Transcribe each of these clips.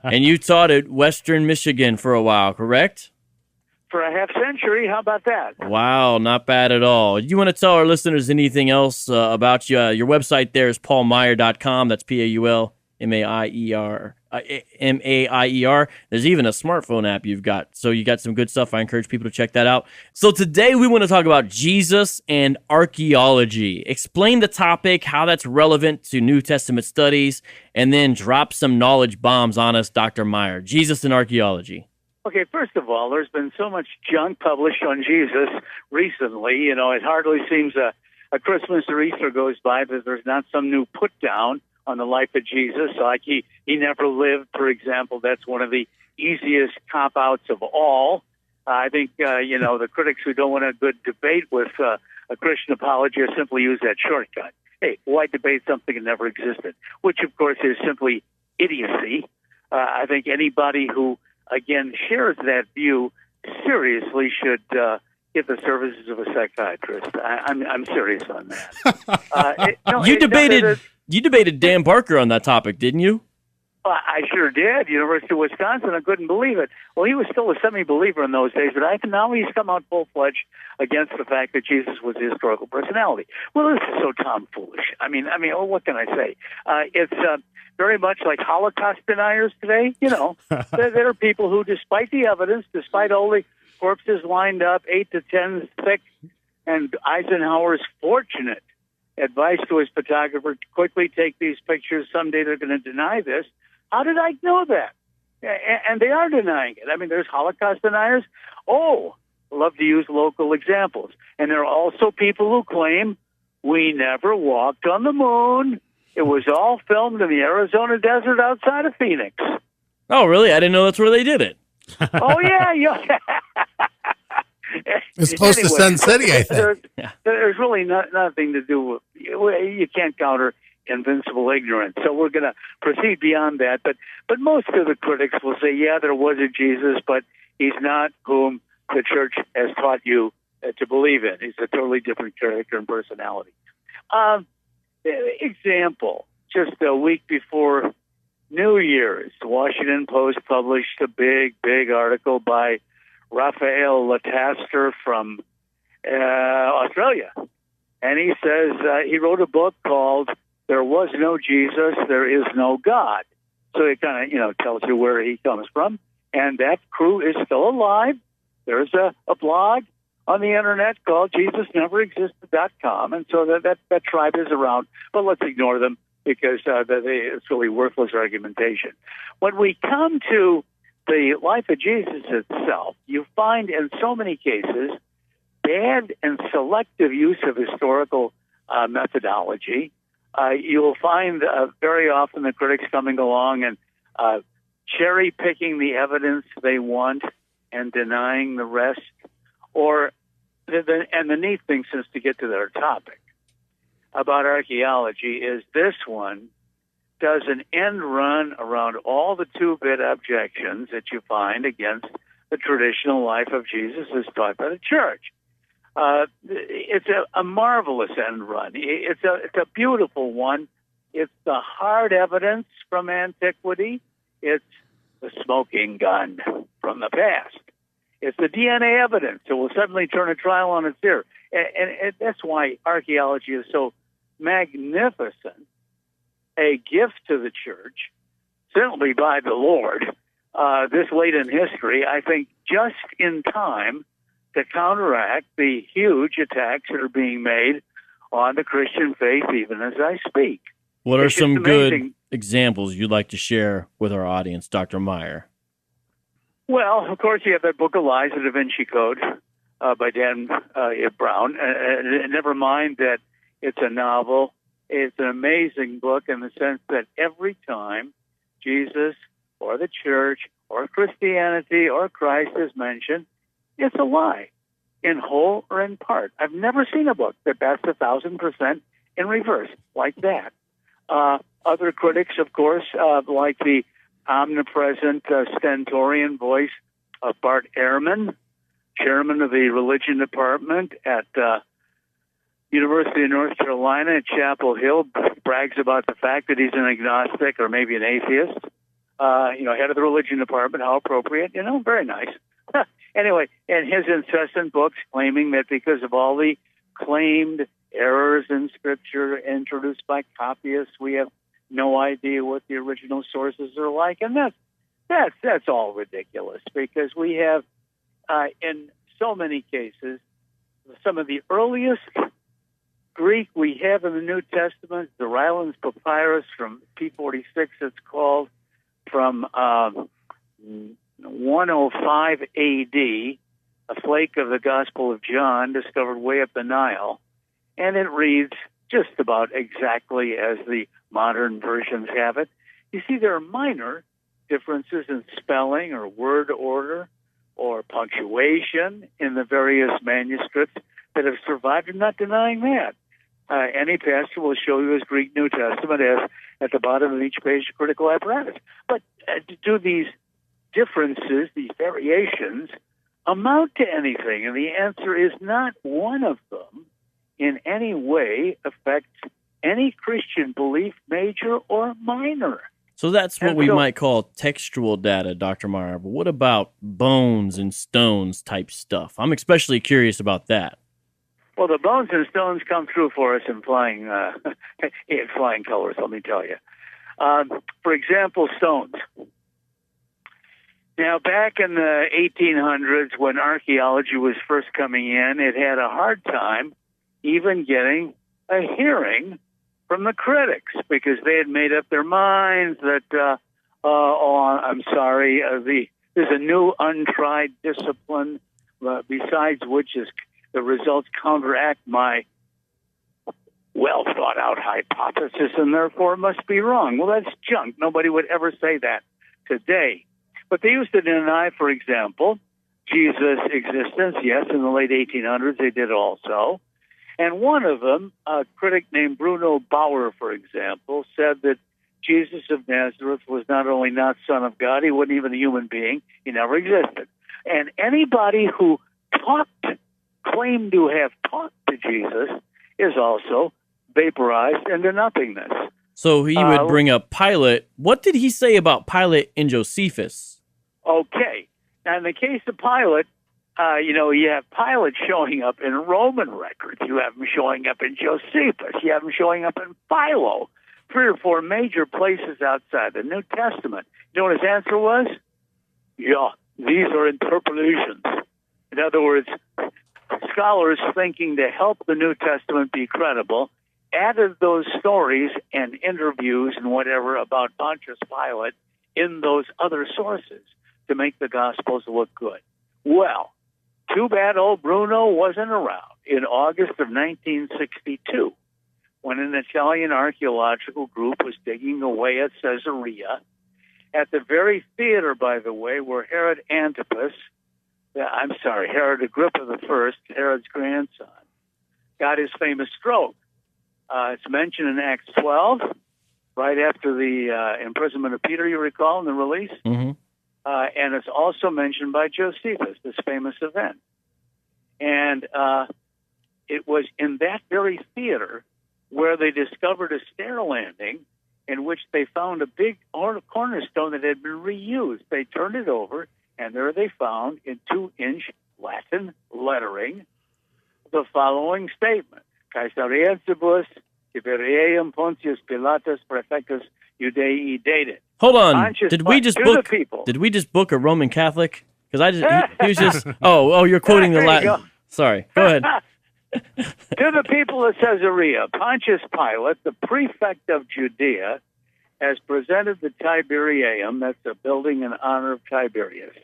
And you taught at Western Michigan for a while, correct? For a half century. How about that? Wow, not bad at all. You want to tell our listeners anything else about you? Your website there is paulmaier.com. That's PaulMaier. Maier. There's even a smartphone app you've got. So you got some good stuff. I encourage people to check that out. So today we want to talk about Jesus and archaeology. Explain the topic, how that's relevant to New Testament studies, and then drop some knowledge bombs on us, Dr. Maier. Jesus and archaeology. Okay, first of all, there's been so much junk published on Jesus recently. You know, it hardly seems a Christmas or Easter goes by that there's not some new put down on the life of Jesus. Like he never lived, for example. That's one of the easiest cop-outs of all. I think, the critics who don't want a good debate with a Christian apologist simply use that shortcut. Hey, why debate something that never existed? Which, of course, is simply idiocy. I think anybody who, again, shares that view seriously should get the services of a psychiatrist. I'm serious on that. You debated Dan Barker on that topic, didn't you? I sure did. University of Wisconsin. I couldn't believe it. Well, he was still a semi-believer in those days, but now he's come out full-fledged against the fact that Jesus was a historical personality. Well, this is so tomfoolish. I mean, what can I say? It's very much like Holocaust deniers today. You know, there are people who, despite the evidence, despite all the corpses lined up 8 to 10 thick, and Eisenhower's fortunate advice to his photographer, quickly take these pictures. Someday they're going to deny this. How did I know that? And they are denying it. I mean, there's Holocaust deniers. Oh, love to use local examples. And there are also people who claim we never walked on the moon. It was all filmed in the Arizona desert outside of Phoenix. Oh, really? I didn't know that's where they did it. Oh, yeah. It's close to Sun City, I think. There's really nothing to do with, you can't counter invincible ignorance. So we're going to proceed beyond that. But most of the critics will say, yeah, there was a Jesus, but he's not whom the church has taught you to believe in. He's a totally different character and personality. Example, just a week before New Year's, the Washington Post published a big article by Raphael Lataster from Australia. And he says he wrote a book called There Was No Jesus, There Is No God. So it kind of, tells you where he comes from. And that crew is still alive. There's a blog on the internet called JesusNeverExisted.com. And so that tribe is around. But let's ignore them because it's really worthless argumentation. When we come to the life of Jesus itself, you find in so many cases bad and selective use of historical methodology. You will find very often the critics coming along and cherry-picking the evidence they want and denying the rest. And the neat thing, since to get to their topic about archaeology, is this one does an end run around all the two-bit objections that you find against the traditional life of Jesus as taught by the church. It's a marvelous end run. It's a beautiful one. It's the hard evidence from antiquity. It's the smoking gun from the past. It's the DNA evidence that will suddenly turn a trial on its ear. And that's why archaeology is so magnificent, a gift to the church, certainly by the Lord, this late in history, I think just in time to counteract the huge attacks that are being made on the Christian faith even as I speak. What are some good examples you'd like to share with our audience, Dr. Maier? Well, of course, you have that book of lies, the Da Vinci Code, by Dan Brown. Never mind that it's a novel. It's an amazing book in the sense that every time Jesus or the church or Christianity or Christ is mentioned, it's a lie, in whole or in part. I've never seen a book that bats 1,000% in reverse like that. Other critics, of course, like the omnipresent stentorian voice of Bart Ehrman, chairman of the religion department at University of North Carolina at Chapel Hill, brags about the fact that he's an agnostic or maybe an atheist. head of the religion department. How appropriate, very nice. Anyway, and his incessant books claiming that because of all the claimed errors in Scripture introduced by copyists, we have no idea what the original sources are like, and that's all ridiculous, because we have, in so many cases, some of the earliest Greek we have in the New Testament, the Ryland's Papyrus from P46, it's called, from 105 A.D., a flake of the Gospel of John discovered way up the Nile, and it reads just about exactly as the modern versions have it. You see, there are minor differences in spelling or word order or punctuation in the various manuscripts that have survived. I'm not denying that. Any pastor will show you his Greek New Testament as at the bottom of each page critical apparatus. But do these differences, these variations, amount to anything? And the answer is not one of them in any way affects any Christian belief, major or minor. So that's what we might call textual data, Dr. Maier. But what about bones and stones type stuff? I'm especially curious about that. Well, the bones and stones come through for us in flying colors, let me tell you. For example, stones. Now, back in the 1800s, when archaeology was first coming in, it had a hard time even getting a hearing from the critics, because they had made up their minds that, there's a new untried discipline, besides which is the results counteract my well-thought-out hypothesis and therefore must be wrong. Well, that's junk. Nobody would ever say that today. But they used to deny, for example, Jesus' existence. Yes, in the late 1800s they did also. And one of them, a critic named Bruno Bauer, for example, said that Jesus of Nazareth was not only not Son of God, he wasn't even a human being. He never existed. And anybody who claimed to have talked to Jesus is also vaporized into nothingness. So he would bring up Pilate. What did he say about Pilate and Josephus? Okay. Now, in the case of Pilate, you have Pilate showing up in Roman records. You have him showing up in Josephus. You have him showing up in Philo. 3 or 4 major places outside the New Testament. You know what his answer was? Yeah, these are interpolations. In other words, scholars thinking to help the New Testament be credible added those stories and interviews and whatever about Pontius Pilate in those other sources to make the Gospels look good. Well, too bad old Bruno wasn't around in August of 1962 when an Italian archaeological group was digging away at Caesarea, at the very theater, by the way, where Herod Agrippa I, Herod's grandson, got his famous stroke. It's mentioned in Acts 12, right after the imprisonment of Peter, you recall, in the release. Mm-hmm. And it's also mentioned by Josephus, this famous event. And it was in that very theater where they discovered a stair landing in which they found a big cornerstone that had been reused. They turned it over, and there they found, in 2-inch Latin lettering, the following statement: Caesariensibus Tiberiaeum Pontius Pilatus Prefectus Judei dated. Hold on. Did we just book a Roman Catholic? Because he was just. Oh, you're quoting the Latin. Sorry. Go ahead. To the people of Caesarea, Pontius Pilate, the prefect of Judea, has presented the Tiberiaeum, that's a building in honor of Tiberius.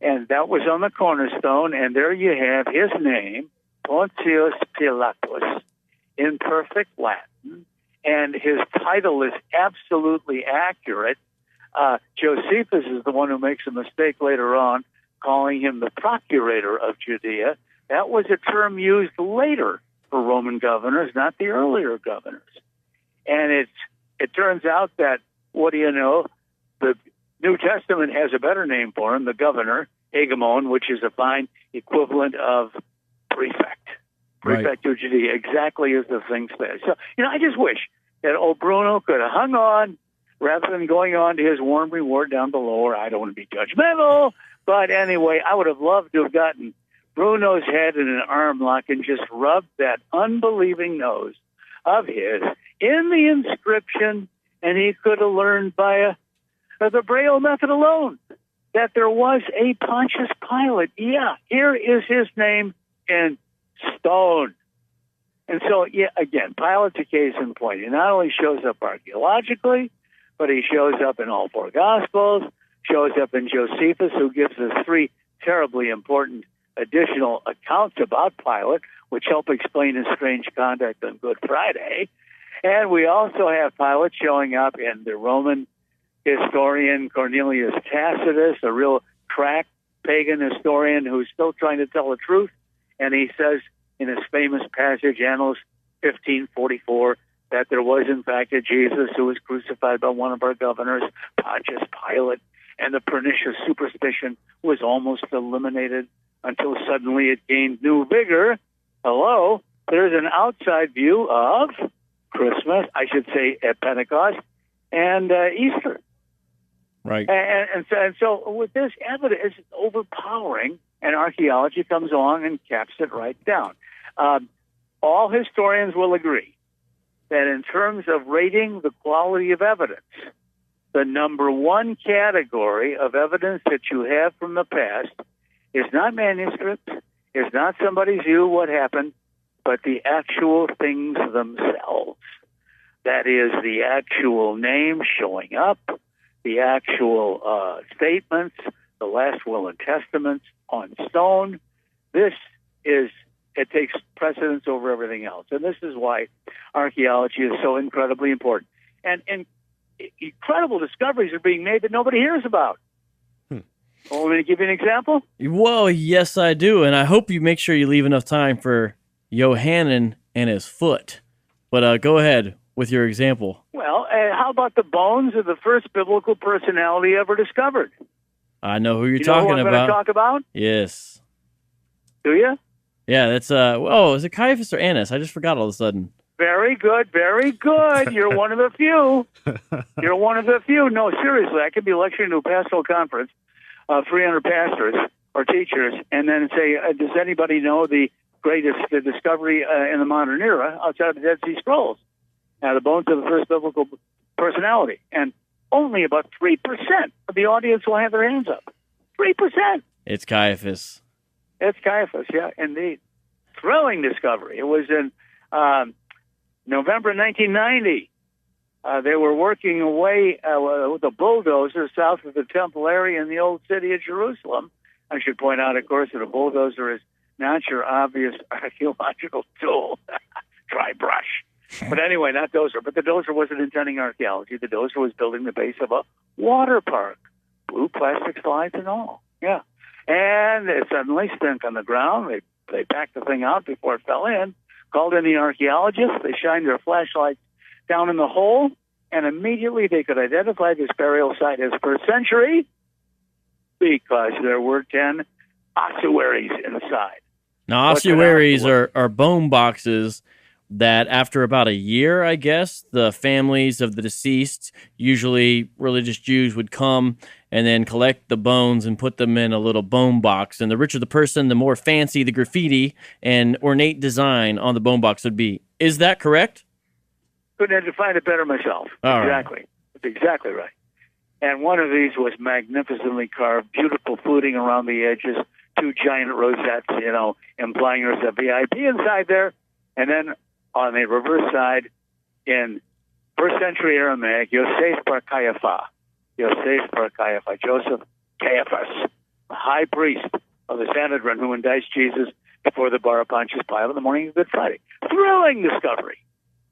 And that was on the cornerstone, and there you have his name, Pontius Pilatus, in perfect Latin, and his title is absolutely accurate. Josephus is the one who makes a mistake later on, calling him the procurator of Judea. That was a term used later for Roman governors, not the earlier governors. And it turns out that, what do you know, the New Testament has a better name for him, the governor, hegemon, which is a fine equivalent of prefect. Prefect of Judea, exactly as the thing says. So, I just wish that old Bruno could have hung on rather than going on to his warm reward down below, or I don't want to be judgmental, but anyway, I would have loved to have gotten Bruno's head in an arm lock and just rubbed that unbelieving nose of his in the inscription, and he could have learned by the Braille method alone that there was a Pontius Pilate. Yeah, here is his name in stone. And so, yeah, again, Pilate's a case in point. He not only shows up archaeologically, but he shows up in all four Gospels, shows up in Josephus, who gives us three terribly important additional accounts about Pilate, which help explain his strange conduct on Good Friday. And we also have Pilate showing up in the Roman historian Cornelius Tacitus, a real crack pagan historian who's still trying to tell the truth. And he says in his famous passage, Annals 1544, that there was in fact a Jesus who was crucified by one of our governors, Pontius Pilate, and the pernicious superstition was almost eliminated until suddenly it gained new vigor. Hello, there's an outside view of Christmas, I should say at Pentecost, and Easter. Right. And so with this evidence, it's overpowering, and archaeology comes along and caps it right down. All historians will agree that in terms of rating the quality of evidence, the number one category of evidence that you have from the past is not manuscripts, is not somebody's view of what happened, but the actual things themselves. That is the actual name showing up, the actual statements, the last will and testaments on stone. It takes precedence over everything else. And this is why archaeology is so incredibly important. And incredible discoveries are being made that nobody hears about. Want me to give you an example? Well, yes, I do. And I hope you make sure you leave enough time for Yohanan and his foot. But go ahead with your example. Well, how about the bones of the first biblical personality ever discovered? I know who you're you talking know who I'm about. going to talk about? Yes. Do you? Yeah, that's is it Caiaphas or Annas? I just forgot all of a sudden. Very good, very good. You're one of the few. You're one of the few. No, seriously, I could be lecturing to a pastoral conference of 300 pastors or teachers, and then say, does anybody know the greatest discovery in the modern era outside of the Dead Sea Scrolls? The bones of the first biblical personality. And only about 3% of the audience will have their hands up. 3%. It's Caiaphas. It's Caiaphas, yeah, indeed. Thrilling discovery. It was in November 1990. They were working away with a bulldozer south of the temple area in the old city of Jerusalem. I should point out, of course, that a bulldozer is not your obvious archaeological tool. Dry brush. But anyway, not dozer. But the dozer wasn't intending archaeology. The dozer was building the base of a water park. Blue plastic slides and all. Yeah. And it suddenly stunk on the ground. They packed the thing out before it fell in, called in the archaeologists. They shined their flashlights down in the hole, and immediately they could identify this burial site as first century because there were 10 ossuaries inside. Now, ossuaries are bone boxes that after about a year, I guess, the families of the deceased, usually religious Jews, would come and then collect the bones and put them in a little bone box. And the richer the person, the more fancy the graffiti and ornate design on the bone box would be. Is that correct? Couldn't have defined it better myself. Exactly. Right. That's exactly right. And one of these was magnificently carved, beautiful fluting around the edges, 2 giant rosettes, implying there's a VIP inside there. And then on the reverse side, in first century Aramaic, Yosef bar Caiaphas. Yosef bar Caiaphas. Joseph Caiaphas, the high priest of the Sanhedrin who indicts Jesus before the bar of Pontius Pilate on the morning of Good Friday. Thrilling discovery.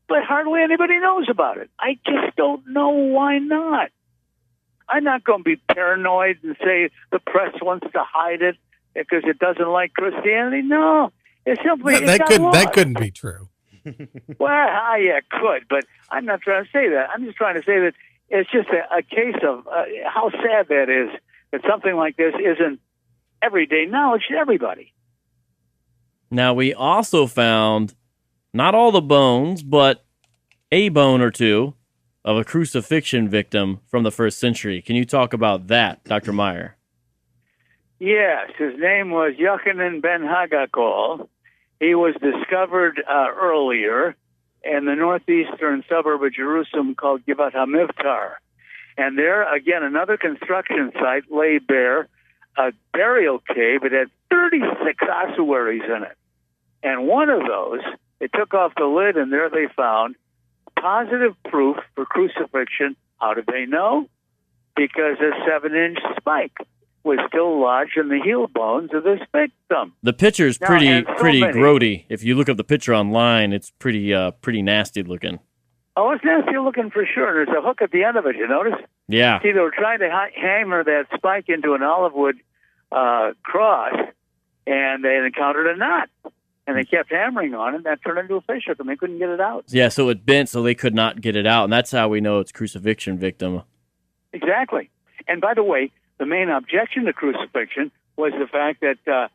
But hardly anybody knows about it. I just don't know why not. I'm not going to be paranoid and say the press wants to hide it because it doesn't like Christianity. No. It's simply that couldn't be true. Well, yeah, it could, but I'm not trying to say that. I'm just trying to say that it's just a case of how sad that is, that something like this isn't everyday knowledge to everybody. Now, we also found not all the bones, but a bone or two of a crucifixion victim from the first century. Can you talk about that, Dr. Maier? Yes, his name was Yochanan ben Hagakol. He was discovered earlier in the northeastern suburb of Jerusalem called Givat HaMivtar. And there, again, another construction site lay bare a burial cave. It had 36 ossuaries in it. And one of those, they took off the lid, and there they found positive proof for crucifixion. How did they know? Because a 7-inch spike was still lodged in the heel bones of this victim. The picture's pretty grody. If you look up the picture online, it's pretty nasty looking. Oh, it's nasty looking for sure. There's a hook at the end of it, you notice? Yeah. See, they were trying to hammer that spike into an olive wood cross, and they encountered a knot. And they kept hammering on it, and that turned into a fish hook, and they couldn't get it out. Yeah, so it bent, so they could not get it out, and that's how we know it's crucifixion victim. Exactly. And by the way, the main objection to crucifixion was the fact that the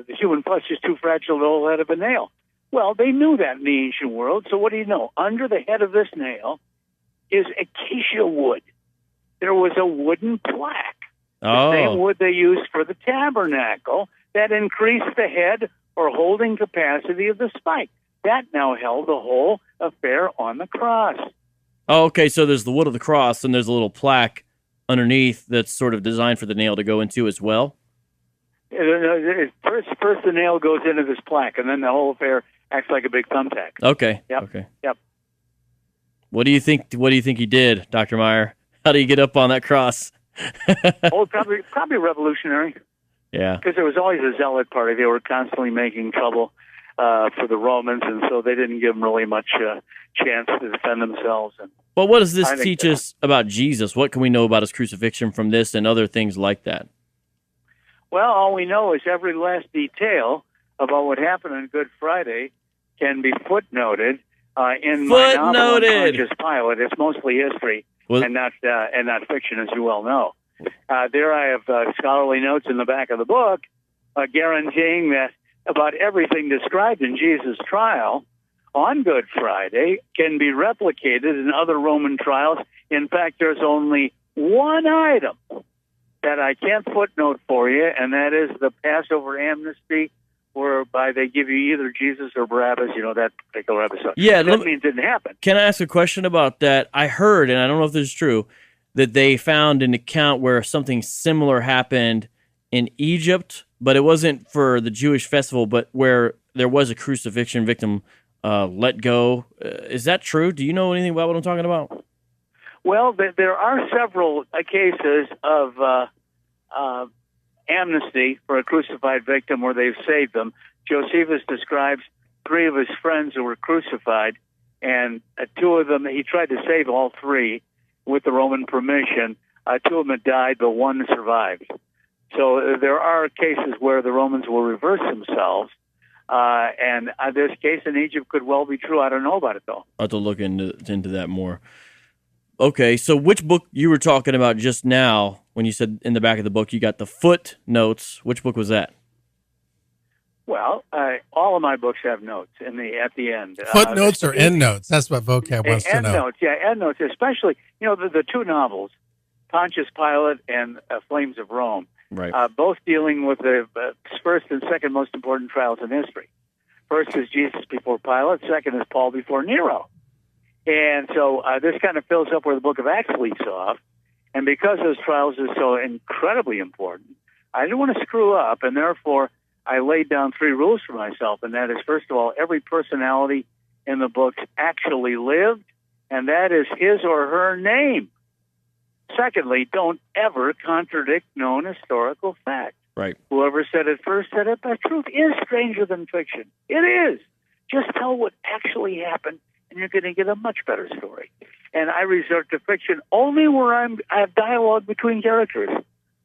human flesh is too fragile to hold the head of a nail. Well, they knew that in the ancient world, so what do you know? Under the head of this nail is acacia wood. There was a wooden plaque, the same wood they used for the tabernacle, that increased the head or holding capacity of the spike. That now held the whole affair on the cross. Oh, okay, so there's the wood of the cross, and there's a little plaque underneath that's sort of designed for the nail to go into as well? First the nail goes into this plaque, and then the whole affair acts like a big thumbtack. Okay. Yep. Okay. Yep. What do you think he did, Dr. Maier? How do you get up on that cross? Probably revolutionary. Yeah. Because there was always a zealot party. They were constantly making trouble for the Romans, and so they didn't give them really much chance to defend themselves. Well, what does this teach us about Jesus? What can we know about his crucifixion from this and other things like that? Well, all we know is every last detail about what happened on Good Friday can be footnoted in my novel, Unconscious Pilate. It's mostly history and not fiction, as you well know. There I have scholarly notes in the back of the book guaranteeing that about everything described in Jesus' trial on Good Friday can be replicated in other Roman trials. In fact, there's only one item that I can't footnote for you, and that is the Passover Amnesty, whereby they give you either Jesus or Barabbas, that particular episode. Yeah, that means it didn't happen. Can I ask a question about that? I heard, and I don't know if this is true, that they found an account where something similar happened in Egypt, but it wasn't for the Jewish festival, but where there was a crucifixion victim let go. Is that true? Do you know anything about what I'm talking about? Well, there are several cases of amnesty for a crucified victim where they've saved them. Josephus describes 3 of his friends who were crucified, and 2 of them, he tried to save all 3 with the Roman permission. 2 of them had died, but 1 survived. So there are cases where the Romans will reverse themselves, and this case in Egypt could well be true. I don't know about it, though. I'll have to look into that more. Okay, so which book you were talking about just now when you said in the back of the book you got the footnotes? Which book was that? Well, all of my books have notes at the end. Footnotes or endnotes? That's what Vocab wants to know. Endnotes, yeah, endnotes, especially, the 2 novels, Pontius Pilate and Flames of Rome, right? Both dealing with the first and second most important trials in history. First is Jesus before Pilate, second is Paul before Nero. And so this kind of fills up where the book of Acts leaves off. And because those trials are so incredibly important, I didn't want to screw up, and therefore I laid down 3 rules for myself, and that is, first of all, every personality in the books actually lived, and that is his or her name. Secondly, don't ever contradict known historical fact. Right. Whoever said it first said it, but truth is stranger than fiction. It is. Just tell what actually happened, and you're going to get a much better story. And I resort to fiction only where I have dialogue between characters.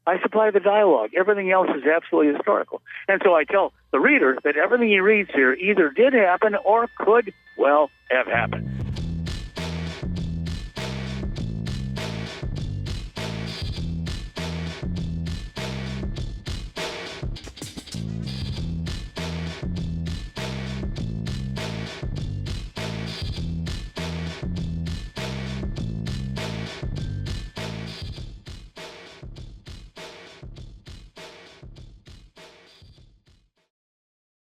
I supply the dialogue. Everything else is absolutely historical. And so I tell the reader that everything he reads here either did happen or could, well, have happened.